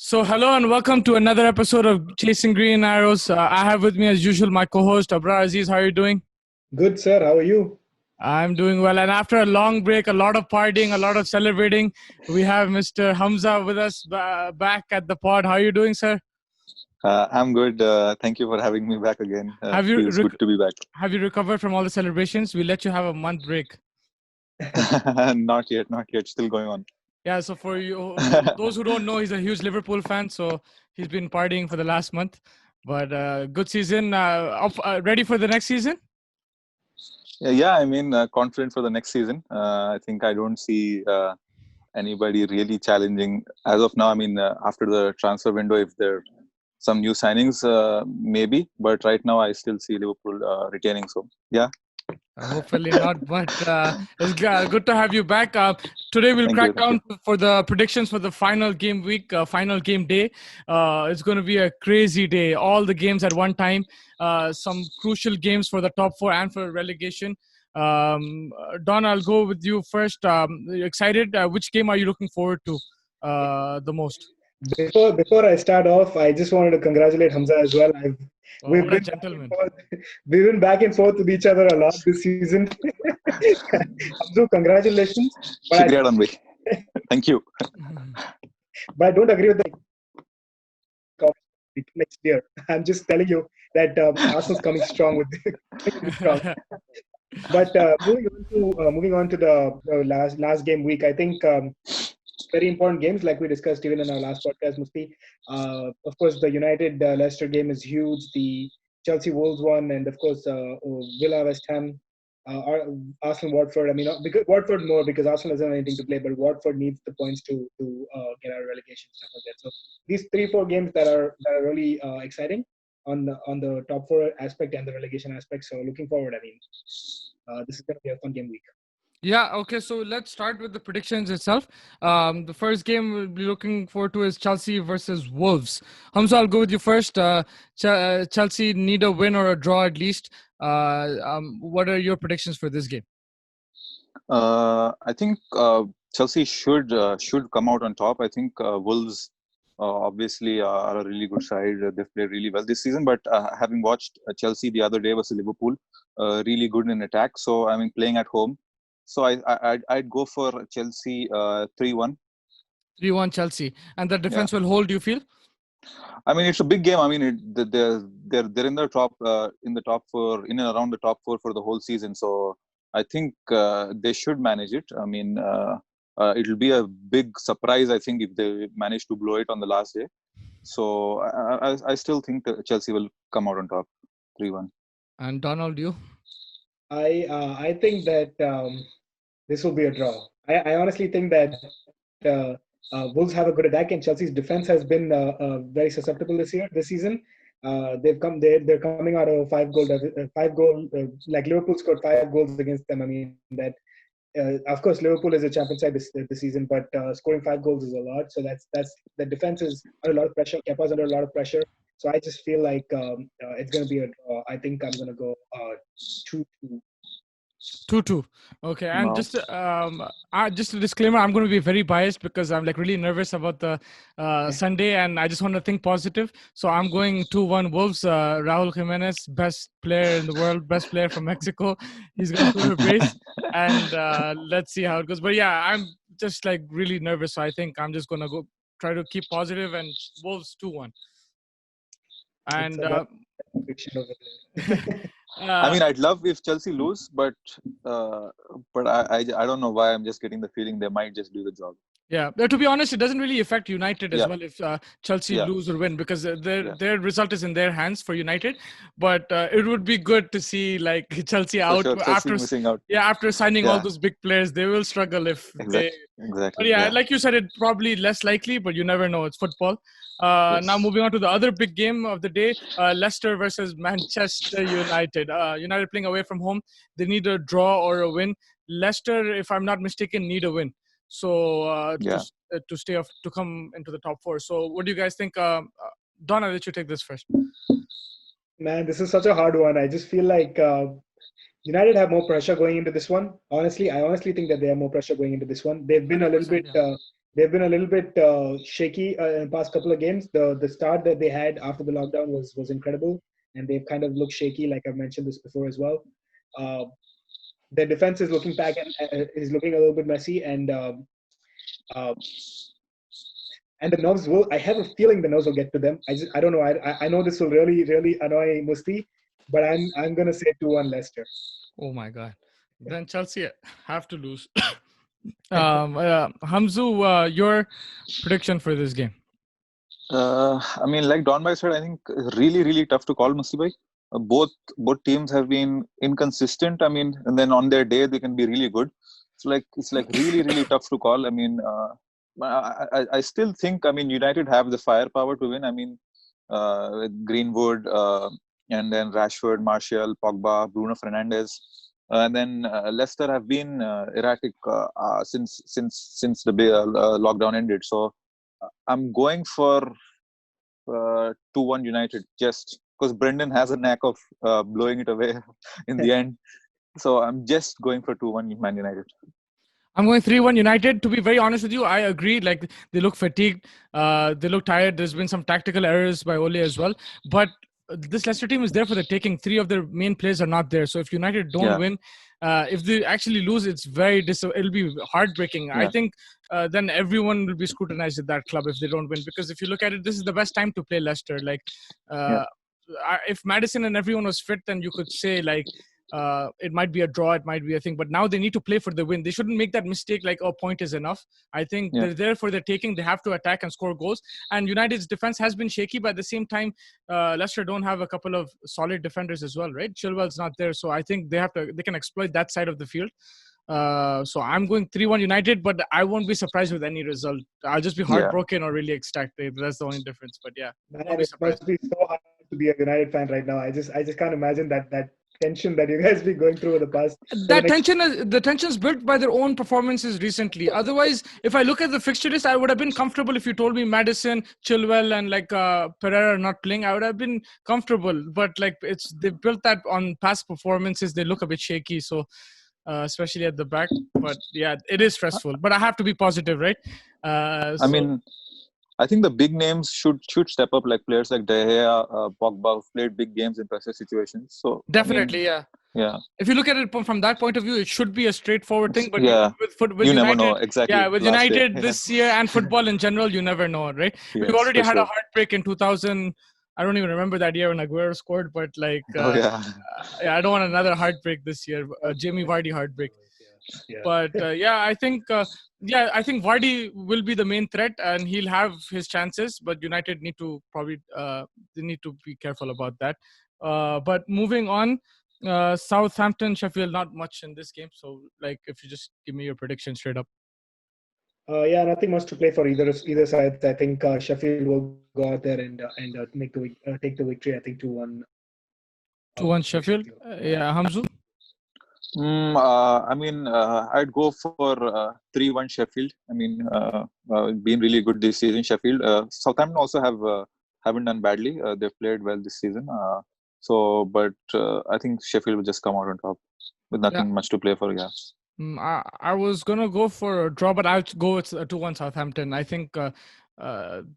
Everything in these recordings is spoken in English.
So, hello and welcome to another episode of Chasing Green Arrows. I have with me, as usual, my co-host Abrar Aziz. How are you doing? Good, sir. How are you? I'm doing well. And after a long break, a lot of partying, a lot of celebrating, we have Mr. Hamza with us back at the pod. How are you doing, sir? I'm good. Thank you for having me back again. Have you Feels good to be back. have you recovered from all the celebrations? We let you have a month break. Not yet. Still going on. Yeah. So for you, those who don't know, he's a huge Liverpool fan. So he's been partying for the last month. But good season. Ready for the next season? Yeah. I mean, confident for the next season. I think I don't see anybody really challenging as of now. I mean, after the transfer window, if there are some new signings, maybe. But right now, I still see Liverpool retaining. So, yeah. Hopefully not, but it's good to have you back. Today we'll crack down for the predictions for the final game week, final game day. It's going to be a crazy day. All the games at one time. Some crucial games for the top four and for relegation. Don, I'll go with you first. Excited? Which game are you looking forward to the most? Before I start off, I just wanted to congratulate Hamza as well. What a gentleman. We've been back and forth with each other a lot this season. Hamza, congratulations. Thank you. But I don't agree with the next year. I'm just telling you that Arsenal's coming strong with strong. But moving on to the last game week, I think very important games like we discussed even in our last podcast, Musti. Of course, the United Leicester game is huge. The Chelsea Wolves one, and of course Villa West Ham, Arsenal Watford. I mean, because Watford more because Arsenal doesn't have anything to play, but Watford needs the points to get out of relegation stuff like that. So these 3-4 games that are really exciting on the top four aspect and the relegation aspect. So looking forward. I mean, this is going to be a fun game week. Yeah, okay, so let's start with the predictions itself. The first game we'll be looking forward to is Chelsea versus Wolves. Hamza, I'll go with you first. Chelsea need a win or a draw at least. What are your predictions for this game? I think Chelsea should come out on top. I think Wolves obviously are a really good side. They've played really well this season, but having watched Chelsea the other day versus Liverpool, really good in attack. So, I mean, playing at home. So I'd go for Chelsea 3-1. 3-1 Chelsea, and the defense will hold. You feel? I mean, it's a big game. I mean, they're in the top four, in and around the top four for the whole season. So I think they should manage it. I mean, it'll be a big surprise. I think if they manage to blow it on the last day. So I still think that Chelsea will come out on top, 3-1. And Donald, you? I think that this will be a draw. I honestly think that Wolves have a good attack, and Chelsea's defense has been very susceptible this season. They're coming out of five goal. Like Liverpool scored 5 goals against them. I mean that. Of course, Liverpool is a champion side this season, but scoring 5 goals is a lot. So that's the defense is under a lot of pressure. Kepa's under a lot of pressure. So I just feel like it's going to be a draw. I think I'm going to go 2-2. 2-2. Okay, and just a disclaimer, I'm going to be very biased because I'm like really nervous about the Sunday, and I just want to think positive. So I'm going 2-1 Wolves. Raúl Jiménez, best player in the world, best player from Mexico. He's going to score a brace, and let's see how it goes. But yeah, I'm just like really nervous, so I think I'm just going to go try to keep positive and Wolves 2-1. And I mean, I'd love if Chelsea lose, but I don't know why I'm just getting the feeling they might just do the job. Yeah, to be honest, it doesn't really affect United as well if Chelsea lose or win because their result is in their hands for United. But it would be good to see like Chelsea out after missing out. Yeah, after signing all those big players, they will struggle if exactly. But yeah, like you said, it's probably less likely, but you never know. It's football. Now moving on to the other big game of the day, Leicester versus Manchester United. United playing away from home. They need a draw or a win. Leicester, if I'm not mistaken, need a win. So to stay off, to come into the top four. So what do you guys think? Donna, let you take this first. Man, this is such a hard one. I just feel like United have more pressure going into this one. I honestly think that they have more pressure going into this one. They've been a little bit they've been a little bit shaky in the past couple of games. The start that they had after the lockdown was incredible, and they've kind of looked shaky, like I've mentioned this before as well. Uh, their defense is looking back and is looking a little bit messy, uh, and the nerves will. I have a feeling the nerves will get to them. I don't know. I know this will really annoy Musti, but I'm gonna say 2-1 Leicester. Oh my God! Then Chelsea have to lose. Hamzu, your prediction for this game? I mean, like Don Bhai said, I think really tough to call, Musibai. Both teams have been inconsistent. I mean, and then on their day they can be really good. It's like really tough to call. I mean, I still think, I mean, United have the firepower to win. I mean, with Greenwood, and then Rashford, Martial, Pogba, Bruno Fernandes, and then Leicester have been erratic since the lockdown ended. So I'm going for 2-1 United, just because Brendan has a knack of blowing it away in the end. So I'm just going for 2-1 Man United. I'm going 3-1 United. To be very honest with you, I agree. Like, they look fatigued. They look tired. There's been some tactical errors by Ole as well. But this Leicester team is there for the taking. 3 of their main players are not there. So if United don't win, if they actually lose, it's it'll be heartbreaking. I think then everyone will be scrutinized at that club if they don't win. Because if you look at it, this is the best time to play Leicester. Like, if Maddison and everyone was fit, then you could say, like, it might be a draw, it might be a thing, but now they need to play for the win. They shouldn't make that mistake like, oh, point is enough. I think they're there for the taking. They have to attack and score goals. And United's defense has been shaky, but at the same time, Leicester don't have a couple of solid defenders as well, right? Chilwell's not there, so I think they can exploit that side of the field. So I'm going 3-1 United, but I won't be surprised with any result. I'll just be heartbroken or really ecstatic. That's the only difference. But yeah, man, it must be so hard to be a United fan right now. I just can't imagine that tension that you guys be going through in the past. The tension is built by their own performances recently. Otherwise, if I look at the fixture list, I would have been comfortable if you told me Maddison, Chilwell, and like Pereira are not playing. I would have been comfortable. But like they built that on past performances. They look a bit shaky, so especially at the back. But yeah, it is stressful. But I have to be positive, right? I mean, I think the big names should step up, like players like De Gea, Pogba, who've played big games in pressure situations. So definitely, I mean, yeah. If you look at it from that point of view, it should be a straightforward thing. But with you United, never know exactly. Yeah, with United this year and football in general, you never know, right? Yes, we've already had a heartbreak in 2000. I don't even remember that year when Aguero scored, but like, I don't want another heartbreak this year. Jamie Vardy heartbreak. Yeah. But I think Vardy will be the main threat, and he'll have his chances. But United need to probably they need to be careful about that. But moving on, Southampton, Sheffield, not much in this game. So, like, if you just give me your prediction straight up. Nothing much to play for either side. I think Sheffield will go out there and take the victory. I think 2-1. 2-1 Sheffield. Hamzu. I mean, I'd go for 3-1 Sheffield. I mean, been really good this season, Sheffield. Southampton also haven't done badly. They've played well this season. But I think Sheffield will just come out on top with nothing much to play for. Yeah. I was gonna go for a draw, but I'll go with 2-1 Southampton. I think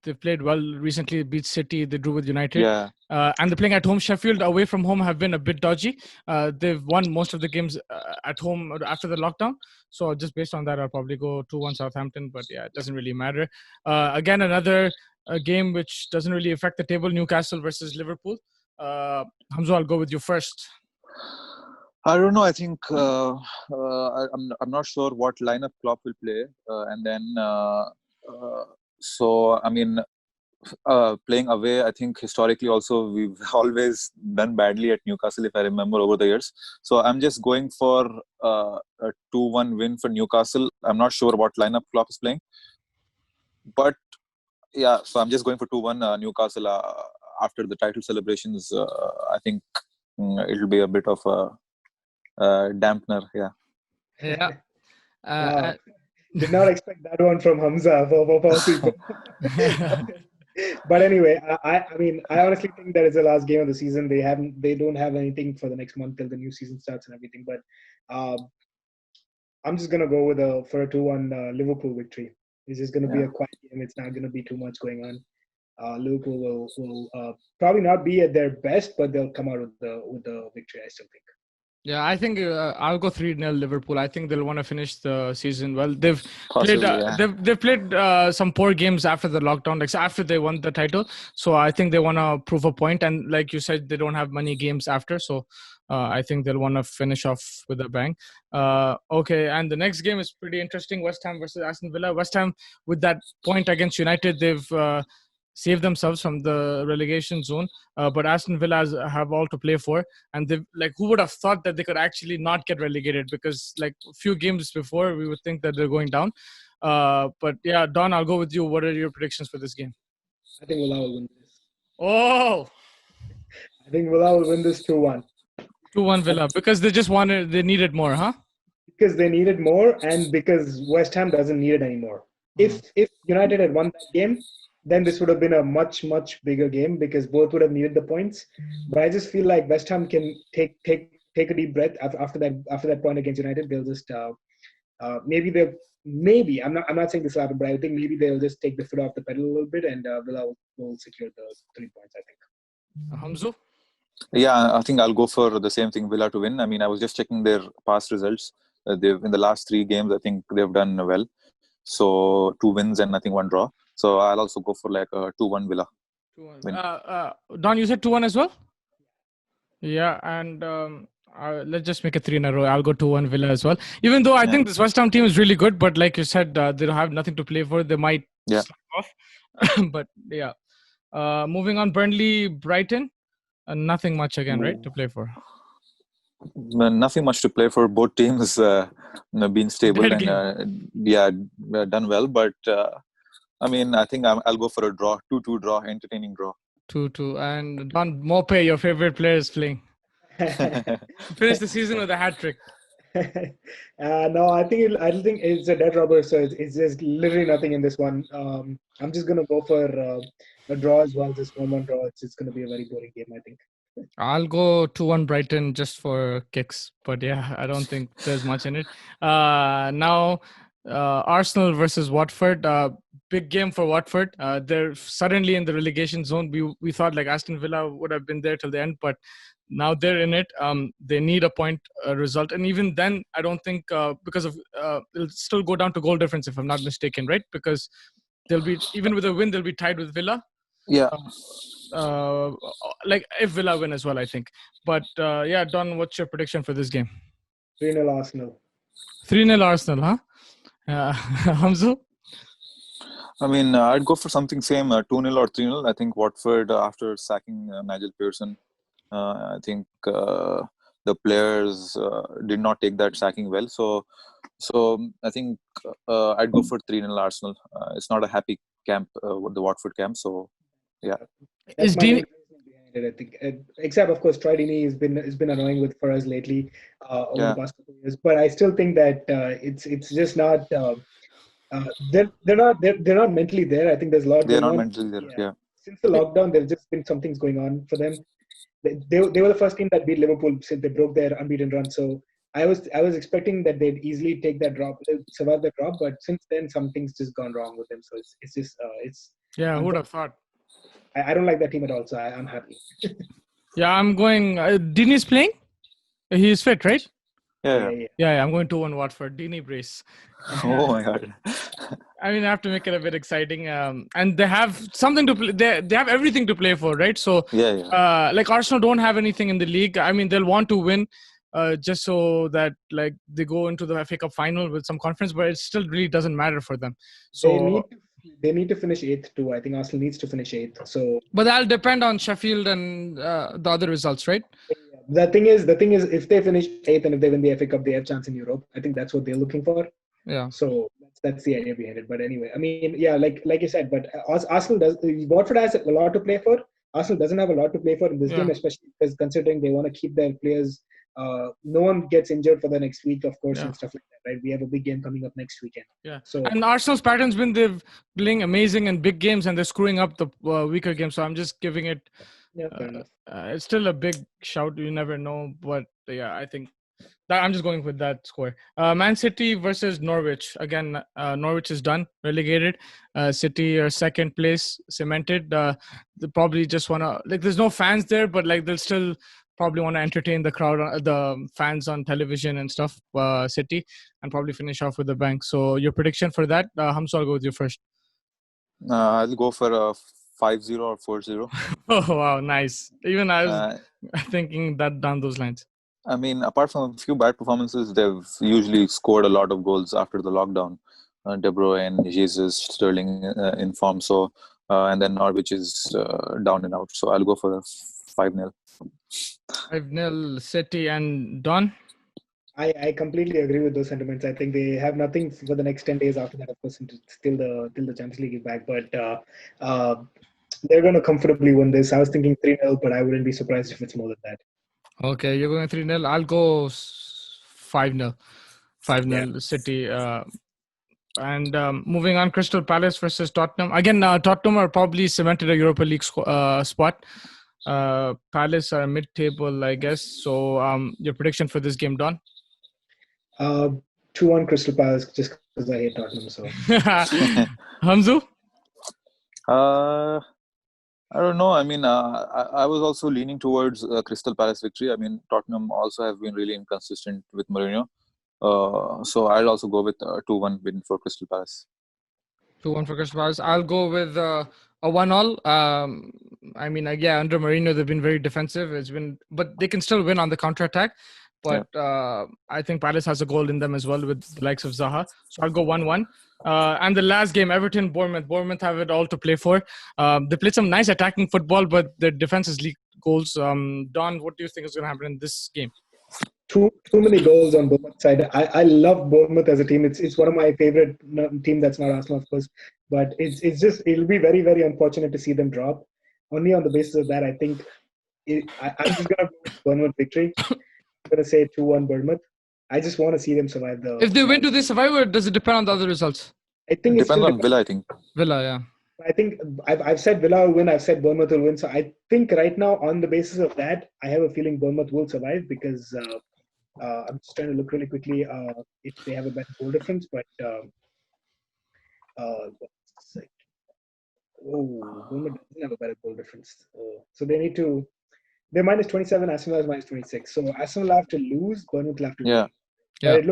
they played well recently. Beat City, they drew with United. And they're playing at home. Sheffield away from home have been a bit dodgy. They've won most of the games at home after the lockdown. So just based on that, I'll probably go 2-1 Southampton. But yeah, it doesn't really matter. Again, another game which doesn't really affect the table: Newcastle versus Liverpool. Hamza, I'll go with you first. I don't know. I think I'm not sure what lineup Klopp will play, and then so I mean, playing away, I think historically also we've always done badly at Newcastle, if I remember, over the years. So I'm just going for a 2-1 win for Newcastle. I'm not sure what lineup Klopp is playing, but yeah, so I'm just going for 2-1 Newcastle. After the title celebrations, I think it'll be a bit of a dampener. Did not expect that one from Hamza for But anyway, I mean, I honestly think that is the last game of the season. They don't have anything for the next month till the new season starts and everything. But I'm just gonna go for a 2-1 Liverpool victory. It's just going to be a quiet game. It's not going to be too much going on. Liverpool will probably not be at their best, but they'll come out with the victory. I still think. Yeah, I think I'll go 3-0 Liverpool. I think they'll want to finish the season well. They've Possibly, played they've played some poor games after the lockdown, like after they won the title. So I think they want to prove a point. And like you said, they don't have many games after. So I think they'll want to finish off with a bang. Okay, and the next game is pretty interesting. West Ham versus Aston Villa. West Ham with that point against United, they've saved themselves from the relegation zone. But Aston Villa have all to play for, and they who would have thought that they could actually not get relegated? Because like a few games before, we would think that they're going down. But yeah, Don, I'll go with you. What are your predictions for this game? I think Villa will win this. Oh, I think Villa will win this 2-1. 2-1 Villa because they needed more, huh? Because they needed more, and because West Ham doesn't need it anymore. If United had won that game, then this would have been a much, much bigger game because both would have needed the points. But I just feel like West Ham can take a deep breath after that point against United. They'll just maybe I'm not saying this will happen, but I think maybe they'll just take the foot off the pedal a little bit, and Villa will secure the 3 points. I think. Hamzu? Yeah, I think I'll go for the same thing, Villa to win. I mean, I was just checking their past results. They've in the last 3 games, I think they've done well. So 2 wins and I think 1 draw. So I'll also go for like a 2-1 Villa. 2-1. Don, you said 2-1 as well? Yeah, and let's just make it 3 in a row. I'll go 2-1 Villa as well. Even though I think this West Ham team is really good, but like you said, they don't have nothing to play for. They might slack off. But yeah. Moving on, Burnley, Brighton. Nothing much again, right, to play for? Nothing much to play for. Both teams been stable and done well. But I mean, I think I'll go for a draw, 2-2 draw, entertaining draw. 2-2. And Don Mope, your favorite player, is playing. Finish the season with a hat trick. No, I don't think it's a dead rubber. So it's just literally nothing in this one. I'm just gonna go for a draw as well. Just 1-1 draw. It's gonna be a very boring game, I think. I'll go 2-1 Brighton just for kicks, but yeah, I don't think there's much in it. Now, Arsenal versus Watford. Big game for Watford. They're suddenly in the relegation zone. We thought like Aston Villa would have been there till the end, but now they're in it. They need a point result, and even then, I don't think because of it'll still go down to goal difference if I'm not mistaken, right? Because they'll be even with a win, they'll be tied with Villa. Yeah. Like if Villa win as well, I think. But yeah, Don, what's your prediction for this game? 3-0 Arsenal. 3-0 Arsenal, huh? Hamzu? I mean, I'd go for something same, 2-0 or 3-0. I think Watford, after sacking Nigel Pearson, I think the players did not take that sacking well. So I think I'd go for 3-0 Arsenal. It's not a happy camp, the Watford camp. So yeah. That's my behind it, I think. Except of course, Troy Deeney has been annoying for us lately over the past couple of years. But I still think that it's just not. They're not mentally there. I think there's a lot. They're not mentally there. Yeah. Since the lockdown, there's just been some things going on for them. They were the first team that beat Liverpool since they broke their unbeaten run. So I was expecting that they'd easily take that drop, survive the drop. But since then, something's just gone wrong with them. So it's just yeah. Who would have thought? I don't like that team at all. So I'm happy. Yeah, I'm going. Deeney's playing. He's fit, right? Yeah. I'm going 2-1 Watford. Deeney brace. Oh my god. I mean, I have to make it a bit exciting. And they have something to play. They have everything to play for, right? So, like Arsenal don't have anything in the league. I mean, they'll want to win just so that like they go into the FA Cup final with some confidence, but it still really doesn't matter for them. So they need to finish 8th too. I think Arsenal needs to finish 8th. So, but that'll depend on Sheffield and the other results, right? The thing is, if they finish 8th and if they win the FA Cup, they have chance in Europe. I think that's what they're looking for. Yeah. So that's the idea behind it. But anyway, I mean, yeah, like you said, but Arsenal Watford has a lot to play for. Arsenal doesn't have a lot to play for in this game, especially because considering they want to keep their players. No one gets injured for the next week, of course, and stuff like that, right? We have a big game coming up next weekend. Yeah. So and Arsenal's pattern's been they're playing amazing in big games and they're screwing up the weaker games. So I'm just giving it. Yeah, fair enough. It's still a big shout. You never know, but yeah, I think I'm just going with that score. Man City versus Norwich. Again, Norwich is done, relegated. City are second place, cemented. They probably just want to, like, there's no fans there, but like they'll still probably want to entertain the crowd, the fans on television and stuff, City, and probably finish off with a bang. So your prediction for that, Hamza, I'll go with you first. I'll go for a 5-0 or 4-0. Oh, wow, nice. Even I was thinking that down those lines. I mean, apart from a few bad performances, they've usually scored a lot of goals after the lockdown. De Bruyne, Jesus, Sterling in form. So, and then Norwich is down and out. So I'll go for a 5-0. 5-0 City. And Don? I completely agree with those sentiments. I think they have nothing for the next 10 days after that, of course, till the Champions League is back. But they're going to comfortably win this. I was thinking 3-0, but I wouldn't be surprised if it's more than that. Okay, you're going 3-0. I'll go 5-0. 5-0 City. And moving on, Crystal Palace versus Tottenham. Again, Tottenham are probably cemented a Europa League spot. Palace are mid-table, I guess. So your prediction for this game, Don? 2-1 Crystal Palace, just because I hate Tottenham. So Hamzu? I don't know. I mean, I was also leaning towards Crystal Palace victory. I mean, Tottenham also have been really inconsistent with Mourinho. So I'll also go with a 2-1 win for Crystal Palace. 2-1 for Crystal Palace. I'll go with a 1-1. I mean, yeah, under Mourinho, they've been very defensive. But they can still win on the counter-attack. But I think Palace has a goal in them as well with the likes of Zaha. So I'll go 1-1. And the last game, Everton, Bournemouth. Bournemouth have it all to play for. They played some nice attacking football, but their defense has leaked goals. Don, what do you think is going to happen in this game? Too many goals on Bournemouth side. I love Bournemouth as a team. It's one of my favorite team that's not Arsenal, of course. But it'll be very, very unfortunate to see them drop. Only on the basis of that, I think I'm just going to go with Bournemouth victory. I'm going to say 2-1 Bournemouth. I just want to see them survive. If they win, do they survive, or does it depend on the other results? I think it depends on Villa, I think. Villa, yeah. I think I've said Villa will win. I've said Bournemouth will win. So I think right now, on the basis of that, I have a feeling Bournemouth will survive because I'm just trying to look really quickly if they have a better goal difference. But Bournemouth doesn't have a better goal difference. So they need to. They're minus 27. Aston Villa is minus 26. So Aston will have to lose. Bournemouth will have to win. But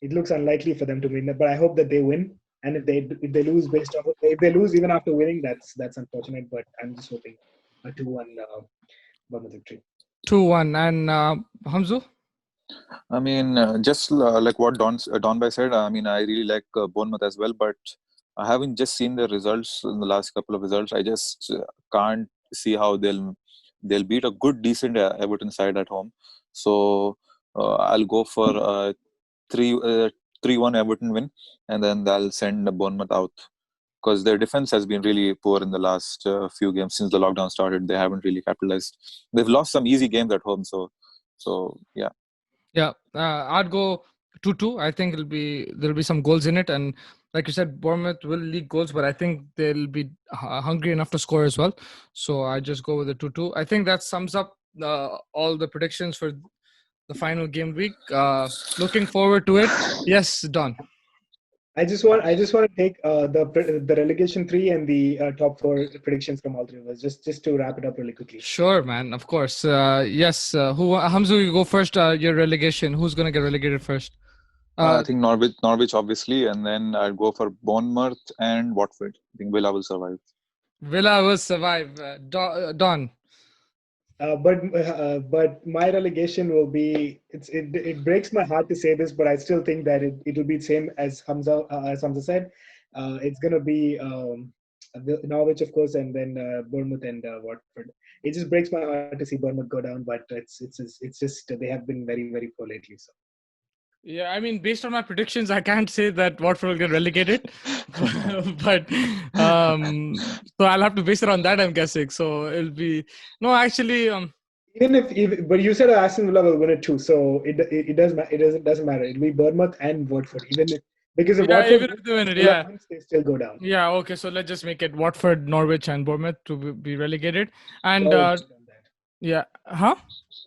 it looks unlikely for them to win. But I hope that they win. And if they lose if they lose even after winning, that's unfortunate. But I'm just hoping a 2-1 Bournemouth victory. 2-1. And Hamzu? I mean, just like what Don said, I mean, I really like Bournemouth as well, but I haven't just seen the results in the last couple of results. I just can't see how they'll beat a good, decent Everton side at home. So I'll go for 3-1 Everton win, and then they'll send Bournemouth out because their defense has been really poor in the last few games since the lockdown started. They haven't really capitalized. They've lost some easy games at home. So yeah. Yeah, I'd go 2-2. I think there'll be some goals in it, and like you said, Bournemouth will leak goals, but I think they'll be hungry enough to score as well. So I just go with the 2-2. I think that sums up all the predictions for the final game week. Looking forward to it. Yes, Don. I just want to take the relegation 3 and the top 4 predictions from all three of us, just to wrap it up really quickly. Sure, man. Of course. Yes. Hamzu, you go first. Your relegation. Who's gonna get relegated first? I think Norwich, obviously, and then I'd go for Bournemouth and Watford. I think Villa will survive. Villa will survive. Don. But my relegation will be. It breaks my heart to say this, but I still think that it will be the same as Hamza said. It's gonna be Norwich, of course, and then Bournemouth and Watford. It just breaks my heart to see Bournemouth go down, but it's just they have been very, very poor lately. So. Yeah, I mean, based on my predictions, I can't say that Watford will get relegated, but so I'll have to base it on that, I'm guessing. So it'll be actually. But you said Aston Villa will win it too, so it doesn't matter. It'll be Bournemouth and Watford, because if Watford if they win it, wins, they still go down. Yeah, okay. So let's just make it Watford, Norwich, and Bournemouth to be relegated, and huh?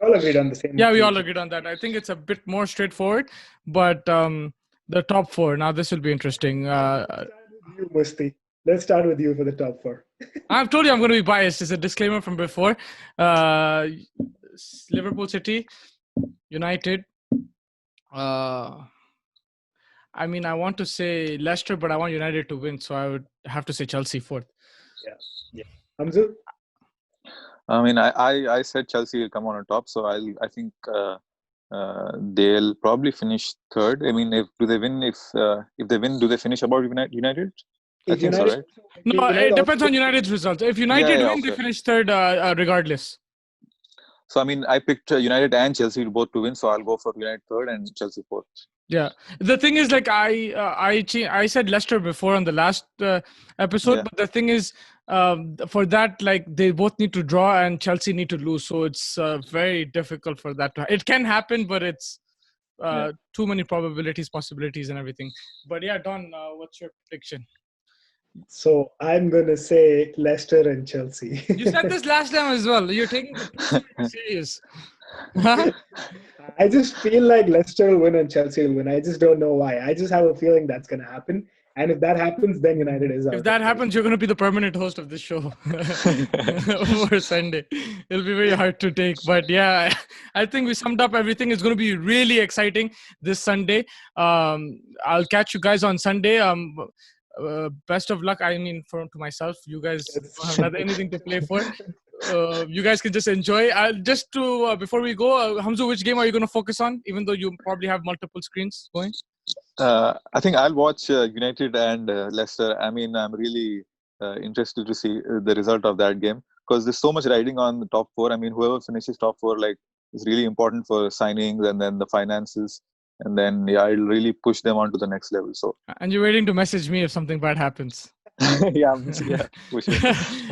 We all agreed on the same. Yeah, we all agreed on that. I think it's a bit more straightforward, but the top four. Now this will be interesting. You, Musti. Let's start with you for the top four. I've told you I'm going to be biased. It's a disclaimer from before. Liverpool City, United. I mean, I want to say Leicester, but I want United to win, so I would have to say Chelsea fourth. Yeah. Hamzu? I mean, I said Chelsea will come on top, so I think they'll probably finish third. I mean, if they win, do they finish above United? I think so, right? No, it depends on United's results. If United win, they finish third regardless. So, I mean, I picked United and Chelsea both to win, so I'll go for United third and Chelsea fourth. Yeah. The thing is, like, I said Leicester before on the last episode, but the thing is, for that, like, they both need to draw and Chelsea need to lose. So it's very difficult for that. It can happen, but it's too many possibilities and everything. But yeah, Don, what's your prediction? So I'm going to say Leicester and Chelsea. You said this last time as well. You're taking it serious. I just feel like Leicester will win and Chelsea will win. I just don't know why. I just have a feeling that's going to happen. And if that happens, then United is out. If that happens, you're going to be the permanent host of this show over Sunday. It'll be very hard to take. But yeah, I think we summed up everything. It's going to be really exciting this Sunday. I'll catch you guys on Sunday. Best of luck. I mean, to myself, you guys don't have anything to play for. You guys can just enjoy. Before we go, Hamzu, which game are you going to focus on? Even though you probably have multiple screens going. I think I'll watch United and Leicester. I mean, I'm really interested to see the result of that game because there's so much riding on the top four. I mean, whoever finishes top four, like, is really important for signings and then the finances. And then, I'll really push them on to the next level. So. And you're waiting to message me if something bad happens. yeah, for sure.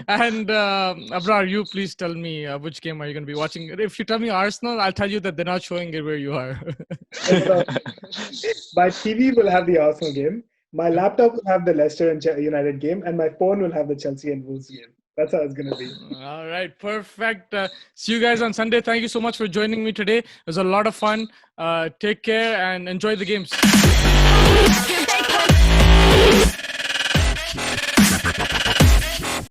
And Abrar, you please tell me which game are you going to be watching. If you tell me Arsenal, I'll tell you that they're not showing it where you are. My TV will have the Arsenal game. My laptop will have the Leicester and United game. And my phone will have the Chelsea and Wolves game. That's how it's going to be. All right. Perfect. See you guys on Sunday. Thank you so much for joining me today. It was a lot of fun. Take care and enjoy the games.